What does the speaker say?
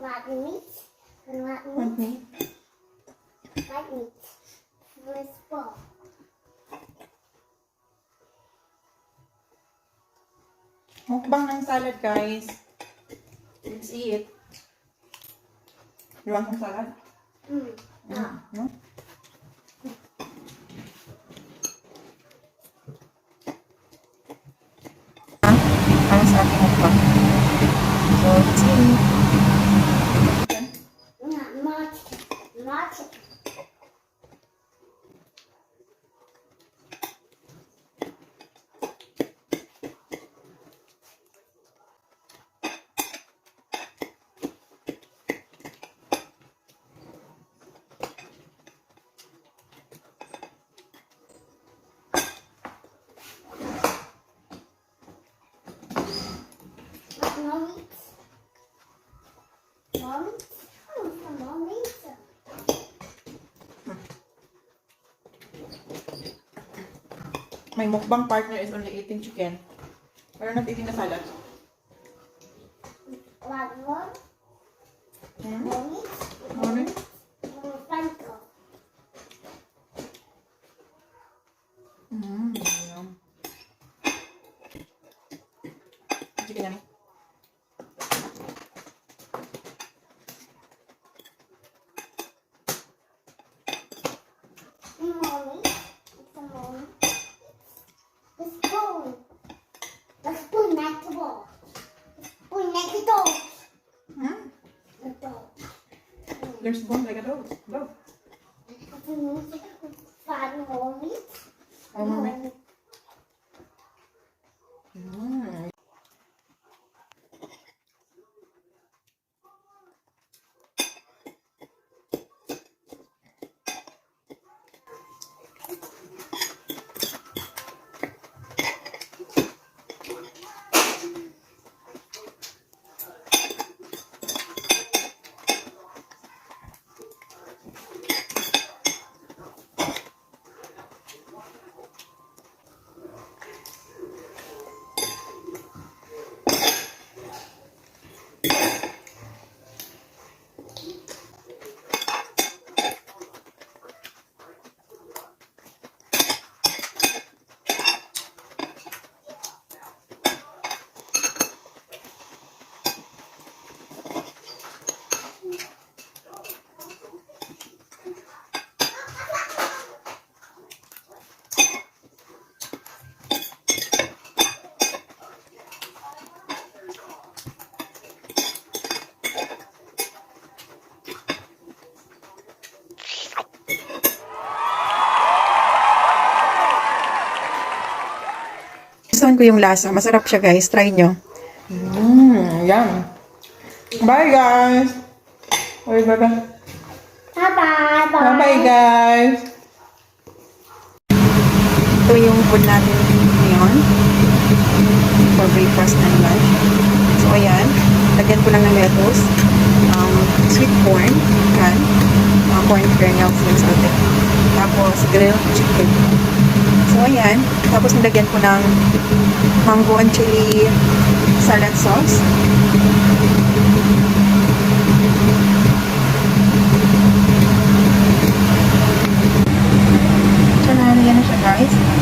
White meat and white Want meat. me? White meat. First ball. Mukbang ng salad, guys. Let's eat. You want some salad? No? Ano sa ating mukbang? So, let's eat. Not chicken. No meat. No meat. No meat. My mukbang partner is only eating chicken. We're not eating the salad. One more. Hmm? No meat. Morning? Franco. Yum. Chicken yan. Mommy. It's a mommy. The spoon. The spoon next to ball. The spoon next to dog. Hmm? The dog. There's bone like a dog. Dog. Five more meat. Oh, mommy. Gustuhan ko yung lasa. Masarap siya, guys. Try nyo. Yum. Bye, guys. Bye, bye. Bye-bye. Bye, guys. Ito yung food natin ngayon for breakfast and lunch. So, ayan. Lagyan ko lang ng lettuce, sweet corn, yan, corn kernels yung saute. Tapos, grilled chicken. So, ayan. Tapos, nilagyan ko ng mango and chili salad sauce. So, yan na siya, guys.